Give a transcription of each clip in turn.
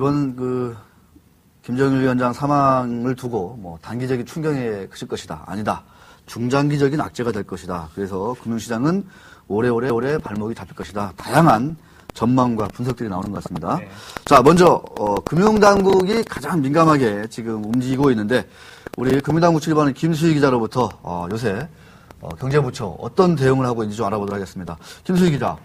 이번 김정일 위원장 사망을 두고 뭐 단기적인 충격에 그칠 것이다. 아니다. 중장기적인 악재가 될 것이다. 그래서 금융시장은 오래오래 발목이 잡힐 것이다. 다양한 전망과 분석들이 나오는 것 같습니다. 네. 자, 먼저 금융당국이 가장 민감하게 지금 움직이고 있는데 우리 금융당국 출입하는 김수희 기자로부터 요새 경제부처 어떤 대응을 하고 있는지 좀 알아보도록 하겠습니다. 김수희 기자.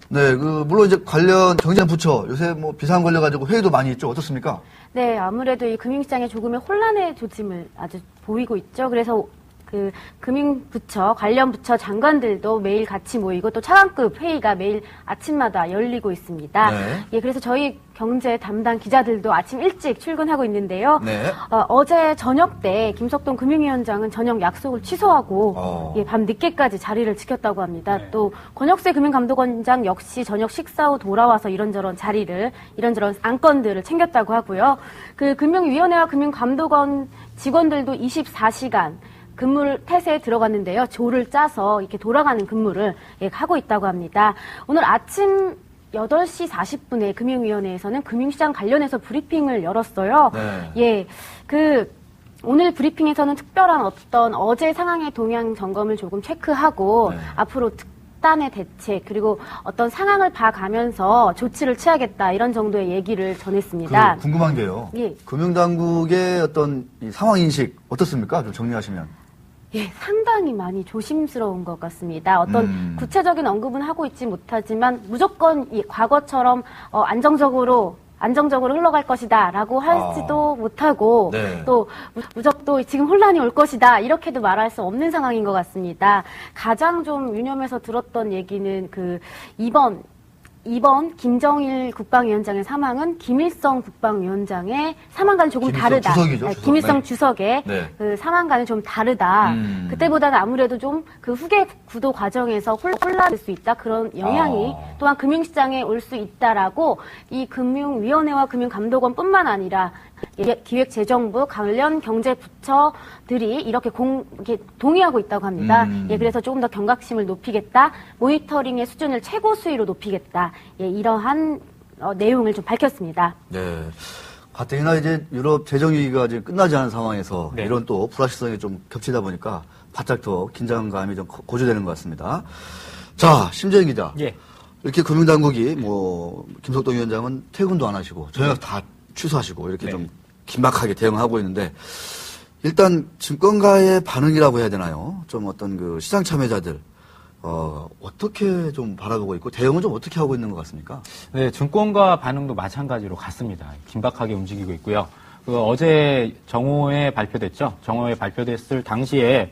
네, 물론 이제 관련 경제부처 요새 뭐 비상 걸려가지고 회의도 많이 있죠. 어떻습니까? 네, 아무래도 이 금융시장에 조금의 혼란의 조짐을 아주 보이고 있죠. 그래서 금융부처, 관련 부처 장관들도 매일 같이 모이고 또 차관급 회의가 매일 아침마다 열리고 있습니다. 네. 예, 그래서 저희 경제 담당 기자들도 아침 일찍 출근하고 있는데요. 네. 어제 저녁 때 김석동 금융위원장은 저녁 약속을 취소하고 예, 밤 늦게까지 자리를 지켰다고 합니다. 네. 또 권혁세 금융감독원장 역시 저녁 식사 후 돌아와서 이런저런 안건들을 챙겼다고 하고요. 금융위원회와 금융감독원 직원들도 24시간 근무를 태세에 들어갔는데요. 조를 짜서 이렇게 돌아가는 근무를 하고 있다고 합니다. 오늘 아침 8시 40분에 금융위원회에서는 금융시장 관련해서 브리핑을 열었어요. 네. 예, 오늘 브리핑에서는 특별한 어떤 어제 상황의 동향 점검을 조금 체크하고 네. 앞으로 특단의 대책 그리고 어떤 상황을 봐가면서 조치를 취하겠다 이런 정도의 얘기를 전했습니다. 궁금한 게요. 예. 금융당국의 어떤 이 상황 인식 어떻습니까? 좀 정리하시면. 예, 상당히 많이 조심스러운 것 같습니다. 어떤 구체적인 언급은 하고 있지 못하지만 무조건 과거처럼 안정적으로 흘러갈 것이다라고 하지도 못하고 네. 또 무조건 지금 혼란이 올 것이다 이렇게도 말할 수 없는 상황인 것 같습니다. 가장 좀 유념해서 들었던 얘기는 이번 김정일 국방위원장의 사망은 김일성 국방위원장의 사망과는 조금 다르다. 주석이죠, 주석. 김일성 네. 주석의 네. 사망과는 좀 다르다. 그때보다는 아무래도 좀 후계 구도 과정에서 혼란될 수 있다. 그런 영향이 또한 금융시장에 올 수 있다라고 이 금융위원회와 금융감독원뿐만 아니라 기획재정부 관련 경제부처들이 이렇게 동의하고 있다고 합니다. 예, 그래서 조금 더 경각심을 높이겠다, 모니터링의 수준을 최고 수위로 높이겠다. 예, 이러한 내용을 좀 밝혔습니다. 네. 가뜩이나 이제 유럽 재정위기가 지금 끝나지 않은 상황에서 네. 이런 또 불확실성이 좀 겹치다 보니까 바짝 더 긴장감이 좀 고조되는 것 같습니다. 자, 심재영 기자. 예. 이렇게 금융당국이 김석동 위원장은 퇴근도 안 하시고 저녁 다 취소하시고 이렇게 네. 좀 긴박하게 대응하고 있는데 일단 증권가의 반응이라고 해야 되나요? 좀 어떤 시장 참여자들 어떻게 좀 바라보고 있고 대응은 좀 어떻게 하고 있는 것 같습니까? 네, 증권가 반응도 마찬가지로 같습니다. 긴박하게 움직이고 있고요. 어제 정오에 발표됐죠. 정오에 발표됐을 당시에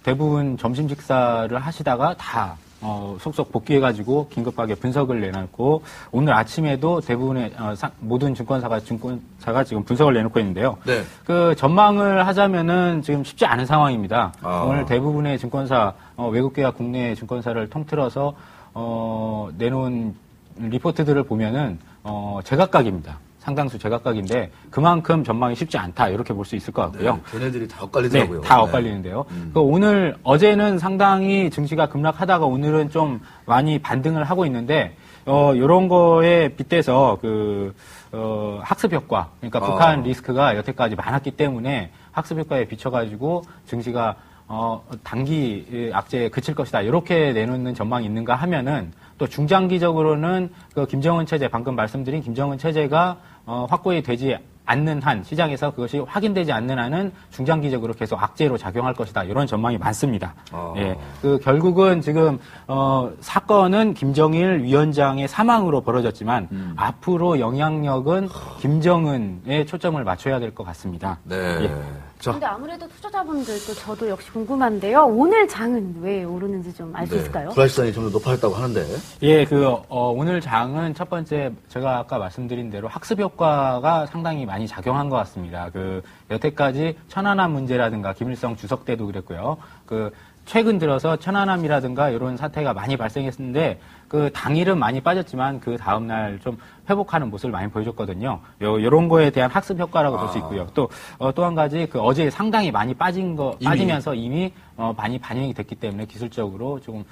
대부분 점심 식사를 하시다가 다 속속 복귀해가지고 긴급하게 분석을 내놓고 오늘 아침에도 대부분의 모든 증권사가 지금 분석을 내놓고 있는데요. 네. 전망을 하자면은 지금 쉽지 않은 상황입니다. 오늘 대부분의 증권사 외국계와 국내 증권사를 통틀어서 내놓은 리포트들을 보면은 제각각입니다. 상당수 제각각인데 그만큼 전망이 쉽지 않다 이렇게 볼 수 있을 것 같고요. 네, 걔네들이 다 엇갈리더라고요. 네, 다 엇갈리는데요. 어제는 상당히 증시가 급락하다가 오늘은 좀 많이 반등을 하고 있는데 이런 거에 빗대서 학습 효과, 그러니까 북한 리스크가 여태까지 많았기 때문에 학습 효과에 비춰가지고 증시가 단기 악재에 그칠 것이다 이렇게 내놓는 전망이 있는가 하면은 또 중장기적으로는 김정은 체제 방금 말씀드린 김정은 체제가 확고히 되지 않는 한 시장에서 그것이 확인되지 않는 한은 중장기적으로 계속 악재로 작용할 것이다 이런 전망이 많습니다. 예, 결국은 지금 사건은 김정일 위원장의 사망으로 벌어졌지만 앞으로 영향력은 김정은에 초점을 맞춰야 될 것 같습니다. 네. 예. 근데 아무래도 투자자분들도 저도 역시 궁금한데요. 오늘 장은 왜 오르는지 좀 알 수 있을까요? 불확실성이 좀 더 높아졌다고 하는데. 예, 오늘 장은 첫 번째 제가 아까 말씀드린 대로 학습 효과가 상당히 많이 작용한 것 같습니다. 여태까지 천안함 문제라든가 김일성 주석 때도 그랬고요. 최근 들어서 천안함이라든가 이런 사태가 많이 발생했는데 당일은 많이 빠졌지만 그 다음날 좀 회복하는 모습을 많이 보여줬거든요. 이런 거에 대한 학습 효과라고 볼 수 있고요. 또 한 가지 어제 상당히 많이 빠지면서 이미 많이 반영이 됐기 때문에 기술적으로 조금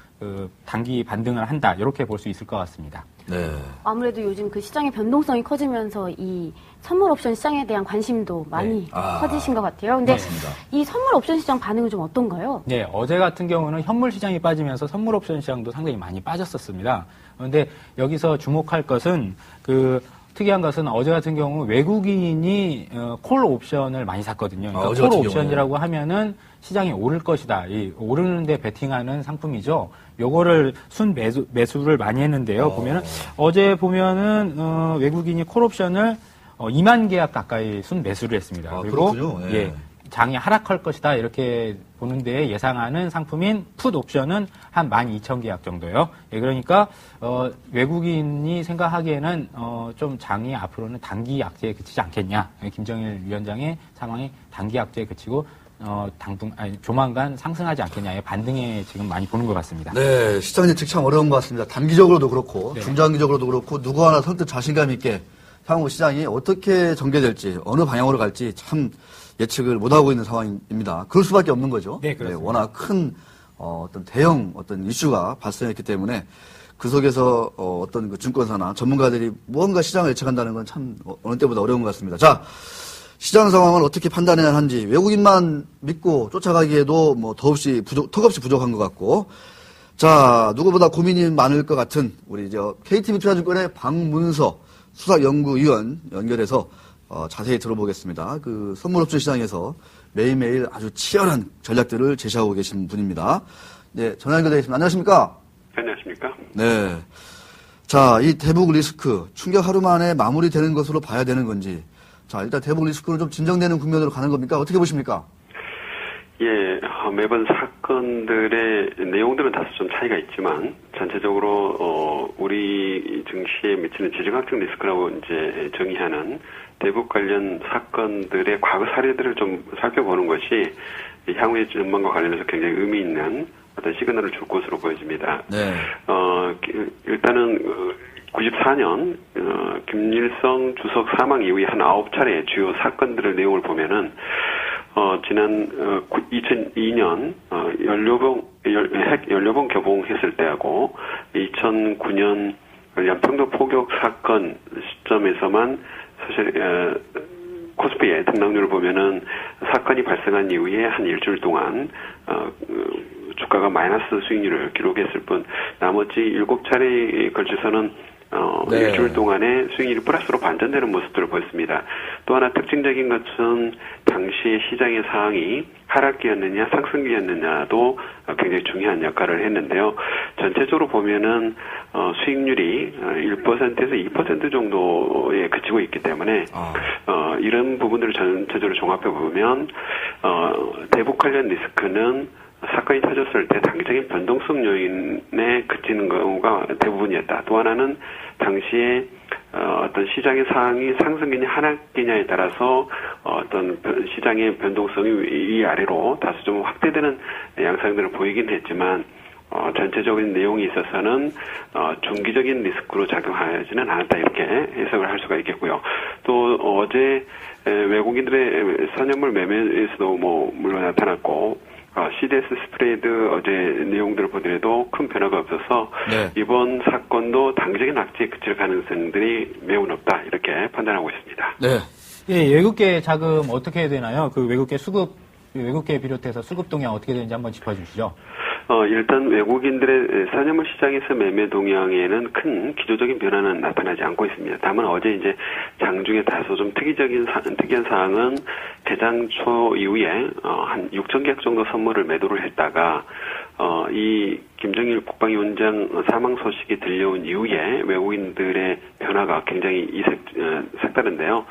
단기 반등을 한다 이렇게 볼 수 있을 것 같습니다. 네. 아무래도 요즘 그 시장의 변동성이 커지면서 이 선물 옵션 시장에 대한 관심도 많이 커지신 것 같아요. 근데 맞습니다. 이 선물 옵션 시장 반응은 좀 어떤가요? 네, 어제 같은 경우는 현물 시장이 빠지면서 선물 옵션 시장도 상당히 많이 빠졌었습니다. 그런데 여기서 주목할 것은 특이한 것은 어제 같은 경우 외국인이 콜 옵션을 많이 샀거든요. 그러니까 콜 옵션이라고 하면은 시장이 오를 것이다. 오르는데 베팅하는 상품이죠. 요거를 순 매수를 많이 했는데요. 보면은 어제 보면은 외국인이 콜 옵션을 2만 계약 가까이 순 매수를 했습니다. 그리고 그렇군요. 예. 예, 장이 하락할 것이다 이렇게 보는데 예상하는 상품인 풋 옵션은 한 12,000계약 정도요. 예, 그러니까 외국인이 생각하기에는 좀 장이 앞으로는 단기 약세에 그치지 않겠냐. 김정일 위원장의 상황이 단기 약세에 그치고 조만간 상승하지 않겠냐의 반등에 지금 많이 보는 것 같습니다. 네, 시장 예측 참 어려운 것 같습니다. 단기적으로도 그렇고 네. 중장기적으로도 그렇고 누구 하나 선뜻 자신감 있게 향후 시장이 어떻게 전개될지 어느 방향으로 갈지 참 예측을 못하고 있는 상황입니다. 그럴 수밖에 없는 거죠. 네, 그렇습니다. 워낙 큰 어떤 대형 어떤 이슈가 발생했기 때문에 그 속에서 어떤 그 증권사나 전문가들이 무언가 시장을 예측한다는 건 참 어느 때보다 어려운 것 같습니다. 자, 시장 상황을 어떻게 판단해야 하는지 외국인만 믿고 쫓아가기에도 뭐 턱없이 부족한 것 같고, 자, 누구보다 고민이 많을 것 같은 우리 KTB 투자증권의 박문서 수석연구위원 연결해서 자세히 들어보겠습니다. 그 선물옵션 시장에서 매일매일 아주 치열한 전략들을 제시하고 계신 분입니다. 네, 전화 연결되어 있습니다. 안녕하십니까? 안녕하십니까? 네. 자, 이 대북 리스크 충격 하루 만에 마무리되는 것으로 봐야 되는 건지. 자, 일단 대북 리스크는 좀 진정되는 국면으로 가는 겁니까? 어떻게 보십니까? 예, 매번 사건들의 내용들은 다소 좀 차이가 있지만 전체적으로 우리 증시에 미치는 지정학적 리스크라고 이제 정의하는 대북 관련 사건들의 과거 사례들을 좀 살펴보는 것이 향후의 전망과 관련해서 굉장히 의미 있는 어떤 시그널을 줄 것으로 보여집니다. 네. 일단은 94년 김일성 주석 사망 이후에 한 9차례 주요 사건들의 내용을 보면은 지난 2002년 핵 연료봉 개봉했을 때하고 2009년 연평도 포격 사건 시점에서만 사실 코스피의 등락률을 보면은 사건이 발생한 이후에 한 일주일 동안 주가가 마이너스 수익률을 기록했을 뿐 나머지 7차례에 걸쳐서는 네. 일주일 동안에 수익률이 플러스로 반전되는 모습들을 보였습니다. 또 하나 특징적인 것은 당시의 시장의 상황이 하락기였느냐 상승기였느냐도 굉장히 중요한 역할을 했는데요. 전체적으로 보면은 수익률이 1%에서 2% 정도에 그치고 있기 때문에 이런 부분들을 전체적으로 종합해 보면 대북 관련 리스크는 사건이 터졌을 때 단기적인 변동성 요인에 그치는 경우가 대부분이었다. 또 하나는 당시에 어떤 시장의 상황이 상승기냐 하락기냐에 따라서 어떤 시장의 변동성이 위아래로 다소 좀 확대되는 양상들을 보이긴 했지만 전체적인 내용이 있어서는 중기적인 리스크로 작용하지는 않았다 이렇게 해석을 할 수가 있겠고요. 또 어제 외국인들의 선현물 매매에서도 물론 나타났고 CDS 스프레이드 어제 내용들을 보더라도 큰 변화가 없어서 네. 이번 사건도 단기적인 악재에 그칠 가능성들이 매우 높다 이렇게 판단하고 있습니다. 네. 예, 외국계 자금 어떻게 해야 되나요? 그 외국계 비롯해서 수급 동향 어떻게 되는지 한번 짚어주시죠. 일단 외국인들의 선현물 시장에서 매매 동향에는 큰 기조적인 변화는 나타나지 않고 있습니다. 다만 어제 이제 장중에 다소 좀 특이한 사항은 개장 초 이후에 한 6,000계약 정도 선물을 매도를 했다가 이 김정일 국방위원장 사망 소식이 들려온 이후에 외국인들의 변화가 굉장히 색다른데요.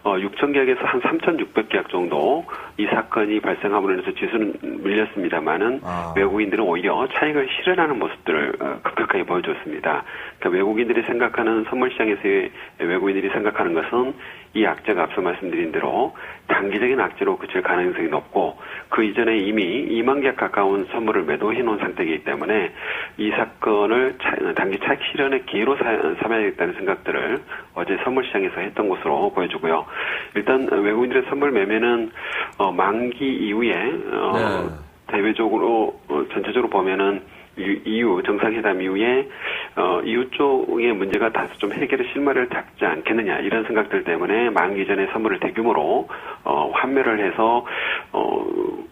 6,000계약에서 한 3,600계약 정도 이 사건이 발생함으로 인해서 지수는 밀렸습니다만은 외국인들은 오히려 차익을 실현하는 모습들을 급격하게 보여줬습니다. 그러니까 외국인들이 생각하는 선물 시장에서의 외국인들이 생각하는 것은 이 악재가 앞서 말씀드린 대로 단기적인 악재로 그칠 가능성이 높고 그 이전에 이미 2만 계약 가까운 선물을 매도해 놓은 상태이기 때문에 이 사건을 단기 차익 실현의 기회로 삼아야겠다는 생각들을 어제 선물 시장에서 했던 것으로 보여주고요. 일단 외국인들의 선물 매매는 만기 이후에 대외적으로 전체적으로 보면은 EU 정상회담 이후에 EU 쪽의 문제가 다소 좀 해결의 실마리를 잡지 않겠느냐 이런 생각들 때문에 만기 전에 선물을 대규모로 환매를 해서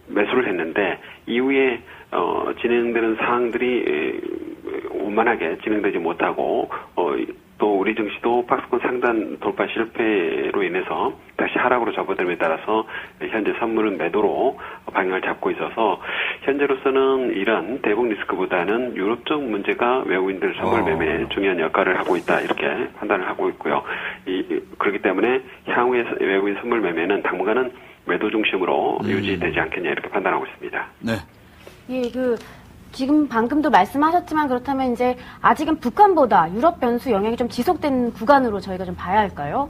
매수를 했는데 이후에 진행되는 사항들이 원만하게 진행되지 못하고 또 우리 증시도 박스권 상단 돌파 실패로 인해서 다시 하락으로 접어들음에 따라서 현재 선물은 매도로 방향을 잡고 있어서 현재로서는 이런 대북 리스크보다는 유럽 쪽 문제가 외국인들 선물 매매에 중요한 역할을 하고 있다 이렇게 판단을 하고 있고요. 그렇기 때문에 향후에 외국인 선물 매매는 당분간은 매도 중심으로 유지되지 않겠냐 이렇게 판단하고 있습니다. 네. 예, 지금 방금도 말씀하셨지만 그렇다면 이제 아직은 북한보다 유럽 변수 영향이 좀 지속된 구간으로 저희가 좀 봐야 할까요?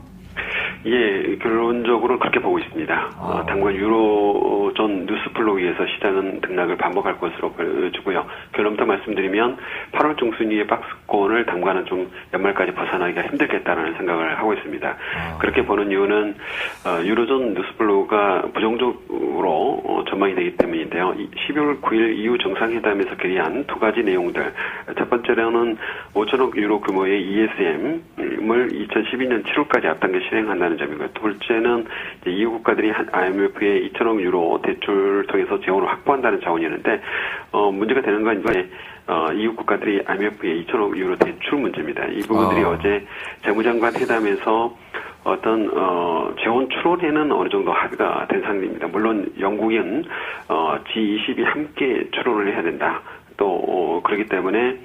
예, 결론적으로 그렇게 보고 있습니다. 당분간 유로존 뉴스플로우 위에서 시장은 등락을 반복할 것으로 보여지고요. 결론부터 말씀드리면 8월 중순 이후의 박스권을 당분간은 좀 연말까지 벗어나기가 힘들겠다는 생각을 하고 있습니다. 그렇게 보는 이유는 유로존 뉴스플로우가 부정적으로 전망이 되기 때문인데요. 12월 9일 이후 정상회담에서 결의한 두 가지 내용들. 첫 번째로는 5천억 유로 규모의 ESM을 2012년 7월까지 앞당겨 실행한다는 점이고요. 둘째는 EU 국가들이 IMF에 2천억 유로 대출을 통해서 재원을 확보한다는 자원이었는데 문제가 되는 건 이제 EU 국가들이 IMF에 2천억 유로 대출 문제입니다. 이 부분들이 어제 재무장관 회담에서 어떤 재원 추론에는 어느 정도 합의가 된 상태입니다. 물론 영국은 G20이 함께 추론을 해야 된다. 또 그렇기 때문에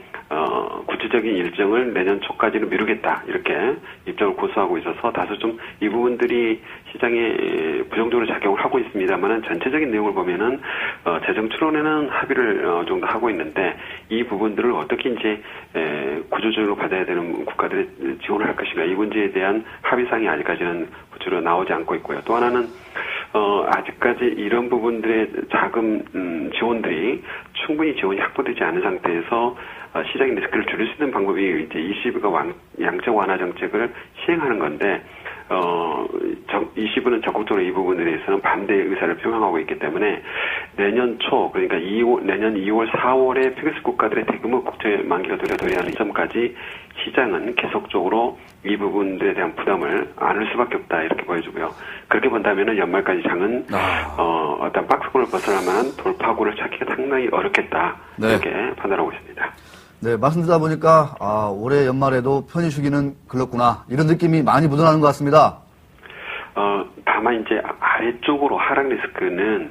구체적인 일정을 내년 초까지는 미루겠다 이렇게 입장을 고수하고 있어서 다소 좀 이 부분들이 시장에 부정적으로 작용을 하고 있습니다만은 전체적인 내용을 보면은 재정 추론에는 합의를 정도 하고 있는데 이 부분들을 어떻게 이제 구조적으로 받아야 되는 국가들이 지원을 할 것인가 이 문제에 대한 합의상이 아직까지는 구체로 나오지 않고 있고요. 또 하나는 아직까지 이런 부분들의 자금 지원들이 충분히 지원이 확보되지 않은 상태에서 시장의 리스크를 줄일 수 있는 방법이 이제 ECB가 양적 완화 정책을 시행하는 건데 ECB는 적극적으로 이 부분에 대해서는 반대 의사를 표명하고 있기 때문에 내년 초 그러니까 내년 2월 4월에 피그스 국가들의 대규모 국제 만기가 도래하는 시점까지 시장은 계속적으로 이 부분들에 대한 부담을 안을 수밖에 없다 이렇게 보여주고요. 그렇게 본다면은 연말까지 장은 어떤 박스권을 벗어날 만한 돌파구를 찾기가 상당히 어렵겠다 이렇게 판단하고 있습니다. 네, 말씀 듣다 보니까 올해 연말에도 편의 주기는 글렀구나 이런 느낌이 많이 묻어나는 것 같습니다. 다만 이제 아래쪽으로 하락 리스크는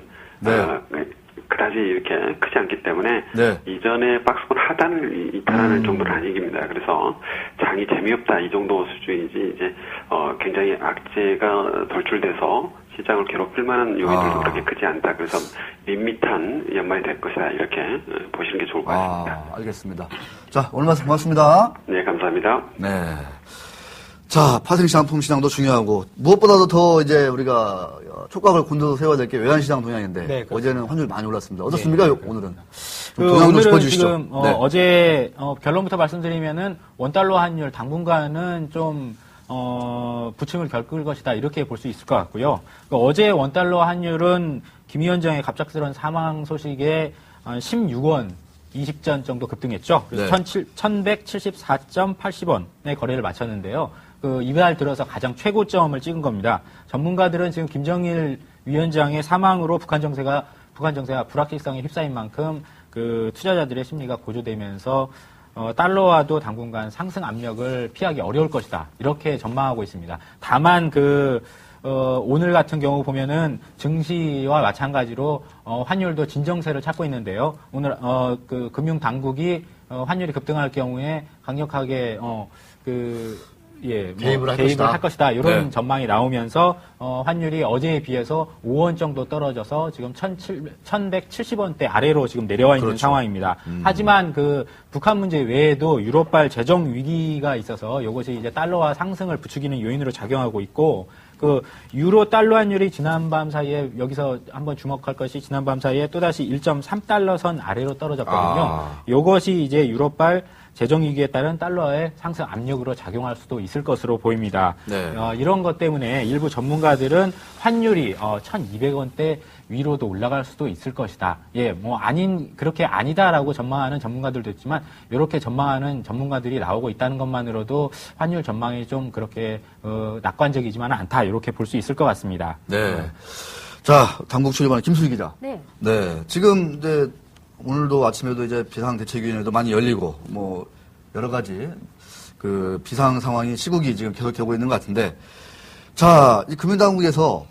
그다지 이렇게 크지 않기 때문에 이전에 박스권 하단을 이탈하는 정도는 아닙니다. 그래서 장이 재미없다 이 정도 수준이지 이제 굉장히 악재가 돌출돼서 시장을 괴롭힐 만한 요인들도 그렇게 크지 않다. 그래서 밋밋한 연말이 될 것이다. 이렇게 보시는 게 좋을 것 같습니다. 알겠습니다. 자, 오늘 말씀 고맙습니다. 네, 감사합니다. 네. 자, 파생시장, 통시장도 중요하고 무엇보다도 더 이제 우리가 촉각을 곤두서 세워야 될 게 외환시장 동향인데 네, 어제는 환율 많이 올랐습니다. 어떻습니까? 네, 오늘은? 오늘은 지금 어제 결론부터 말씀드리면은 원달러 환율 당분간은 좀 부침을 겪을 것이다 이렇게 볼 수 있을 것 같고요. 어제 원달러 환율은 김 위원장의 갑작스러운 사망 소식에 16원 20전 정도 급등했죠. 그래서 1174.80원의 거래를 마쳤는데요. 이달 들어서 가장 최고점을 찍은 겁니다. 전문가들은 지금 김정일 위원장의 사망으로 북한 정세가 불확실성에 휩싸인 만큼 투자자들의 심리가 고조되면서 달러와도 당분간 상승 압력을 피하기 어려울 것이다. 이렇게 전망하고 있습니다. 다만 오늘 같은 경우 보면은 증시와 마찬가지로 환율도 진정세를 찾고 있는데요. 오늘 금융 당국이 환율이 급등할 경우에 강력하게 개입을 할 것이다. 이런 전망이 나오면서 환율이 어제에 비해서 5원 정도 떨어져서 지금 1170원대 아래로 지금 내려와 있는 상황입니다. 하지만 북한 문제 외에도 유럽발 재정 위기가 있어서 이것이 이제 달러와 상승을 부추기는 요인으로 작용하고 있고 유로 달러 환율이 지난밤 사이에 여기서 한번 주목할 것이 지난밤 사이에 또다시 1.3달러 선 아래로 떨어졌거든요. 이것이 이제 유럽발 재정 위기에 따른 달러의 상승 압력으로 작용할 수도 있을 것으로 보입니다. 네. 이런 것 때문에 일부 전문가들은 환율이 1,200원대 위로도 올라갈 수도 있을 것이다. 예, 뭐 그렇게 아니다라고 전망하는 전문가들도 있지만 이렇게 전망하는 전문가들이 나오고 있다는 것만으로도 환율 전망이 좀 그렇게 낙관적이지만 않다. 이렇게 볼 수 있을 것 같습니다. 네. 자, 당국 출입하는 김수희 기자. 네. 네. 지금 이제 오늘도 아침에도 이제 비상대책위원회도 많이 열리고 뭐 여러 가지 그 비상 상황이 시국이 지금 계속되고 있는 것 같은데, 자, 이 금융당국에서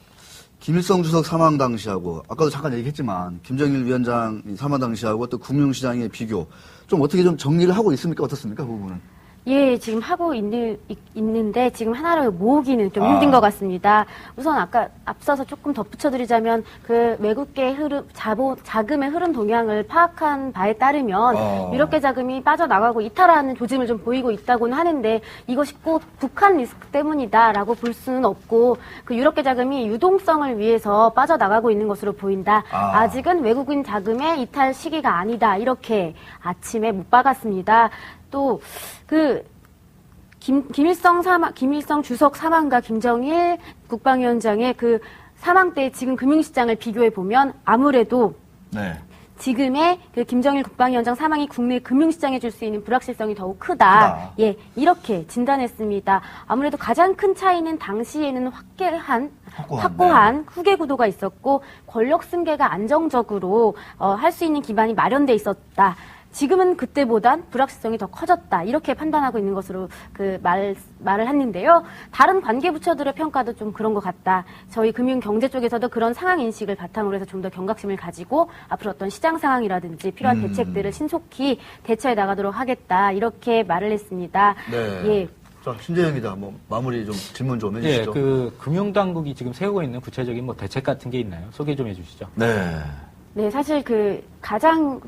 김일성 주석 사망 당시하고 아까도 잠깐 얘기했지만 김정일 위원장 사망 당시하고 또 금융시장의 비교 좀 어떻게 좀 정리를 하고 있습니까? 어떻습니까? 그 부분은? 예, 지금 하고 있는데 지금 하나를 모으기는 좀 힘든 것 같습니다. 우선 앞서서 조금 덧붙여드리자면 그 외국계 자금의 흐름 동향을 파악한 바에 따르면 유럽계 자금이 빠져나가고 이탈하는 조짐을 좀 보이고 있다고는 하는데 이것이 꼭 북한 리스크 때문이다라고 볼 수는 없고 그 유럽계 자금이 유동성을 위해서 빠져나가고 있는 것으로 보인다. 아직은 외국인 자금의 이탈 시기가 아니다. 이렇게 아침에 못 박았습니다. 또, 김일성 주석 사망과 김정일 국방위원장의 그 사망 때 지금 금융시장을 비교해보면 아무래도 네. 지금의 그 김정일 국방위원장 사망이 국내 금융시장에 줄 수 있는 불확실성이 더욱 크다. 예, 이렇게 진단했습니다. 아무래도 가장 큰 차이는 당시에는 확고한 후계 구도가 있었고 권력 승계가 안정적으로 할 수 있는 기반이 마련돼 있었다. 지금은 그때보단 불확실성이 더 커졌다. 이렇게 판단하고 있는 것으로 말을 했는데요. 다른 관계부처들의 평가도 좀 그런 것 같다. 저희 금융경제 쪽에서도 그런 상황 인식을 바탕으로 해서 좀 더 경각심을 가지고 앞으로 어떤 시장 상황이라든지 필요한 대책들을 신속히 대처해 나가도록 하겠다. 이렇게 말을 했습니다. 네. 예. 자, 신재영 기자, 마무리 좀 질문 좀 해주시죠. 예, 그 금융당국이 지금 세우고 있는 구체적인 대책 같은 게 있나요? 소개 좀 해주시죠. 네. 네, 사실 가장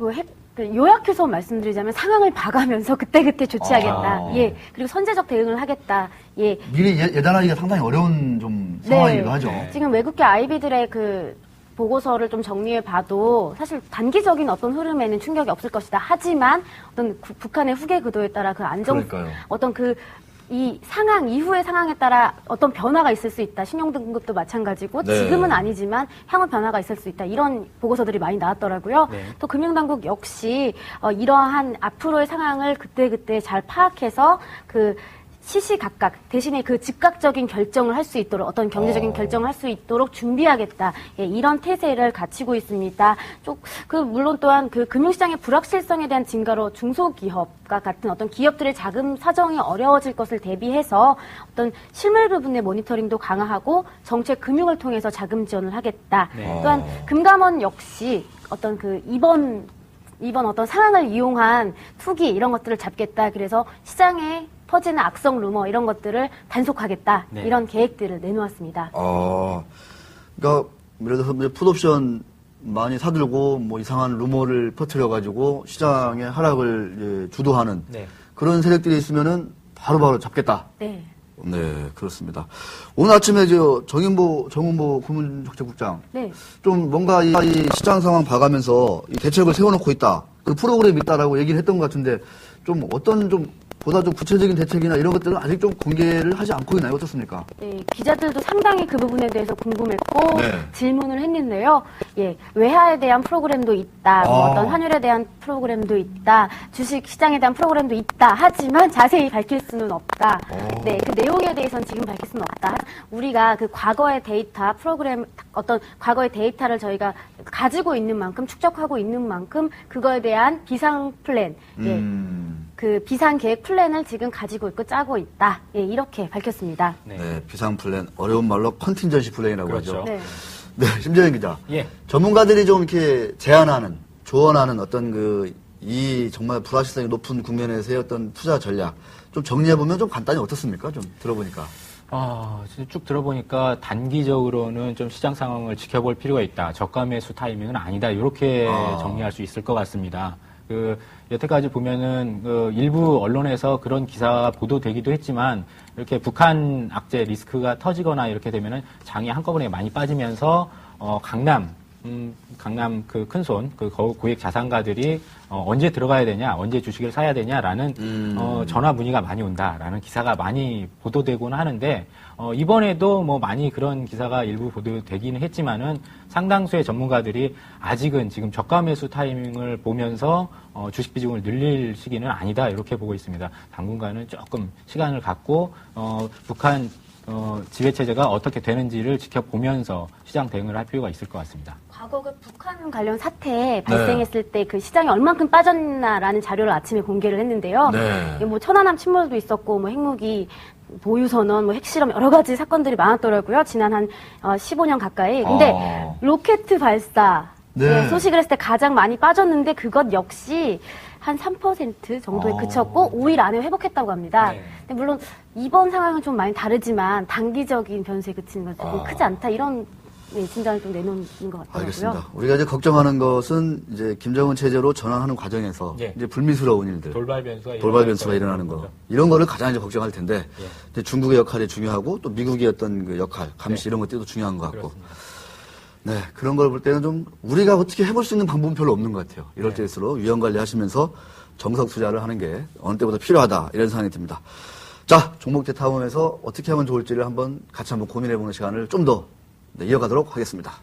요약해서 말씀드리자면 상황을 봐가면서 그때그때 조치하겠다. 예. 그리고 선제적 대응을 하겠다. 예. 미리 예단하기가 상당히 어려운 좀 상황이기도 하죠. 지금 외국계 아이비들의 보고서를 좀 정리해 봐도 사실 단기적인 어떤 흐름에는 충격이 없을 것이다. 하지만 어떤 북한의 후계 구도에 따라 그러니까요. 이 상황 이후의 상황에 따라 어떤 변화가 있을 수 있다. 신용등급도 마찬가지고 네. 지금은 아니지만 향후 변화가 있을 수 있다. 이런 보고서들이 많이 나왔더라고요. 네. 또 금융당국 역시 이러한 앞으로의 상황을 그때그때 잘 파악해서 시시각각 대신에 즉각적인 결정을 할 수 있도록 어떤 경제적인 결정을 할 수 있도록 준비하겠다. 예, 이런 태세를 갖추고 있습니다. 물론 또한 금융시장의 불확실성에 대한 증가로 중소기업과 같은 어떤 기업들의 자금 사정이 어려워질 것을 대비해서 어떤 실물 부분의 모니터링도 강화하고 정책 금융을 통해서 자금 지원을 하겠다. 네. 또한 금감원 역시 어떤 이번 어떤 상황을 이용한 투기 이런 것들을 잡겠다. 그래서 시장에 퍼지는 악성 루머 이런 것들을 단속하겠다. 네. 이런 계획들을 내놓았습니다. 그러니까 예를 들어서 풋옵션 많이 사들고 이상한 루머를 퍼뜨려가지고 시장의 하락을 주도하는 네. 그런 세력들이 있으면은 바로바로 잡겠다. 네. 네, 그렇습니다. 오늘 아침에 정은보 금융정책국장 네. 좀 뭔가 이 시장 상황 봐가면서 이 대책을 세워놓고 있다. 그 프로그램이 있다라고 얘기를 했던 것 같은데 좀 어떤 보다 좀 구체적인 대책이나 이런 것들은 아직 좀 공개를 하지 않고 있나요? 어떻습니까? 네, 기자들도 상당히 그 부분에 대해서 궁금했고 네. 질문을 했는데요. 예, 외화에 대한 프로그램도 있다. 어떤 환율에 대한 프로그램도 있다. 주식 시장에 대한 프로그램도 있다. 하지만 자세히 밝힐 수는 없다. 네, 그 내용에 대해서는 지금 밝힐 수는 없다. 우리가 과거의 데이터 프로그램 어떤 과거의 데이터를 저희가 가지고 있는 만큼 축적하고 있는 만큼 그거에 대한 비상 플랜, 예. 비상 계획 플랜을 지금 가지고 있고 짜고 있다. 예, 이렇게 밝혔습니다. 네, 비상 플랜, 어려운 말로 컨틴전시 플랜이라고 그렇죠. 하죠. 네. 네, 심재영 기자. 예. 전문가들이 좀 이렇게 조언하는 어떤 이 정말 불확실성이 높은 국면에서의 어떤 투자 전략 좀 정리해보면 좀 간단히 어떻습니까? 좀 들어보니까. 쭉 들어보니까 단기적으로는 좀 시장 상황을 지켜볼 필요가 있다. 저가 매수 타이밍은 아니다. 이렇게 정리할 수 있을 것 같습니다. 여태까지 보면은 일부 언론에서 그런 기사가 보도되기도 했지만 이렇게 북한 악재 리스크가 터지거나 이렇게 되면은 장이 한꺼번에 많이 빠지면서 강남 강남 그 큰손, 그 고액 자산가들이 언제 들어가야 되냐, 언제 주식을 사야 되냐라는 전화 문의가 많이 온다라는 기사가 많이 보도되고는 하는데 이번에도 뭐 많이 그런 기사가 일부 보도되기는 했지만은 상당수의 전문가들이 아직은 지금 저가 매수 타이밍을 보면서 주식 비중을 늘릴 시기는 아니다 이렇게 보고 있습니다. 당분간은 조금 시간을 갖고 북한 지배체제가 어떻게 되는지를 지켜보면서 시장 대응을 할 필요가 있을 것 같습니다. 과거 그 북한 관련 사태 발생했을 때 그 시장이 얼만큼 빠졌나라는 자료를 아침에 공개를 했는데요. 네. 뭐 천안함 침몰도 있었고 뭐 핵무기 보유 선언, 뭐 핵실험 여러 가지 사건들이 많았더라고요. 지난 한 15년 가까이. 근데 로켓 발사 네. 소식을 했을 때 가장 많이 빠졌는데 그것 역시 한 3% 정도에 그쳤고 5일 안에 회복했다고 합니다. 네. 근데 물론 이번 상황은 좀 많이 다르지만 단기적인 변수에 그치는 건 조금 크지 않다 이런 진단을 좀 내놓는 것 같더라고요. 알겠습니다. 우리가 이제 걱정하는 것은 이제 김정은 체제로 전환하는 과정에서 예. 이제 불미스러운 일들, 돌발 변수가 일어나는 거 이런 거를 가장 이제 걱정할 텐데 이제 중국의 역할이 중요하고 또 미국의 어떤 그 역할, 감시 이런 것들도 중요한 것 같고. 그렇습니다. 네, 그런 걸 볼 때는 좀 우리가 어떻게 해볼 수 있는 방법은 별로 없는 것 같아요. 이럴 때일수록 위험 관리하시면서 정석 투자를 하는 게 어느 때보다 필요하다 이런 생각이 듭니다. 자, 종목 대타운에서 어떻게 하면 좋을지를 같이 한번 고민해보는 시간을 좀 더 이어가도록 하겠습니다.